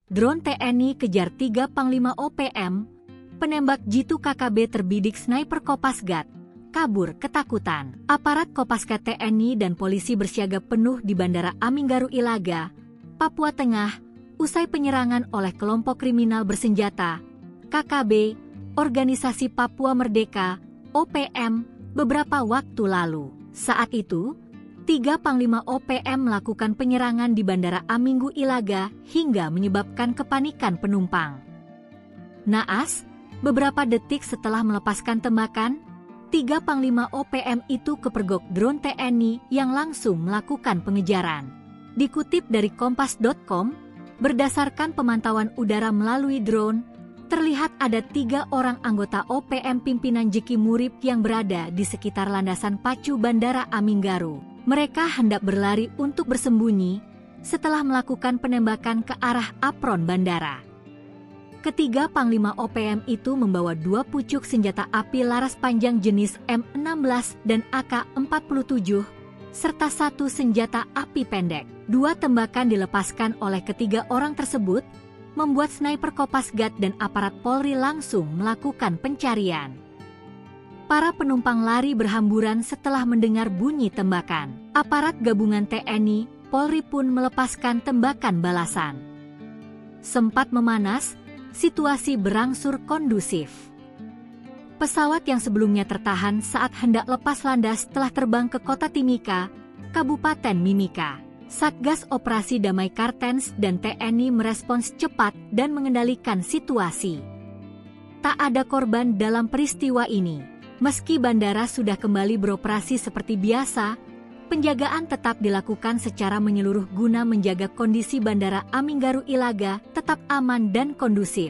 Drone TNI kejar 3 Panglima OPM, penembak jitu KKB terbidik sniper Kopasgat, kabur ketakutan. Aparat Kopasgat TNI dan polisi bersiaga penuh di Bandara Aminggaru Ilaga, Papua Tengah, usai penyerangan oleh kelompok kriminal bersenjata, KKB, Organisasi Papua Merdeka, OPM, beberapa waktu lalu. Saat itu, 3 Panglima OPM melakukan penyerangan di Bandara Aminggu Ilaga hingga menyebabkan kepanikan penumpang. Naas, beberapa detik setelah melepaskan tembakan, 3 Panglima OPM itu kepergok drone TNI yang langsung melakukan pengejaran. Dikutip dari Kompas.com, berdasarkan pemantauan udara melalui drone, terlihat ada 3 orang anggota OPM pimpinan Jeki Murib yang berada di sekitar landasan pacu Bandara Aminggaru. Mereka hendak berlari untuk bersembunyi setelah melakukan penembakan ke arah apron bandara. Ketiga Panglima OPM itu membawa 2 pucuk senjata api laras panjang jenis M16 dan AK-47, serta 1 senjata api pendek. 2 tembakan dilepaskan oleh ketiga orang tersebut, membuat sniper Kopasgat dan aparat Polri langsung melakukan pencarian. Para penumpang lari berhamburan setelah mendengar bunyi tembakan. Aparat gabungan TNI, Polri pun melepaskan tembakan balasan. Sempat memanas, situasi berangsur kondusif. Pesawat yang sebelumnya tertahan saat hendak lepas landas telah terbang ke Kota Timika, Kabupaten Mimika. Satgas Operasi Damai Kartens dan TNI merespons cepat dan mengendalikan situasi. Tak ada korban dalam peristiwa ini. Meski bandara sudah kembali beroperasi seperti biasa, penjagaan tetap dilakukan secara menyeluruh guna menjaga kondisi Bandara Aminggaru Ilaga tetap aman dan kondusif.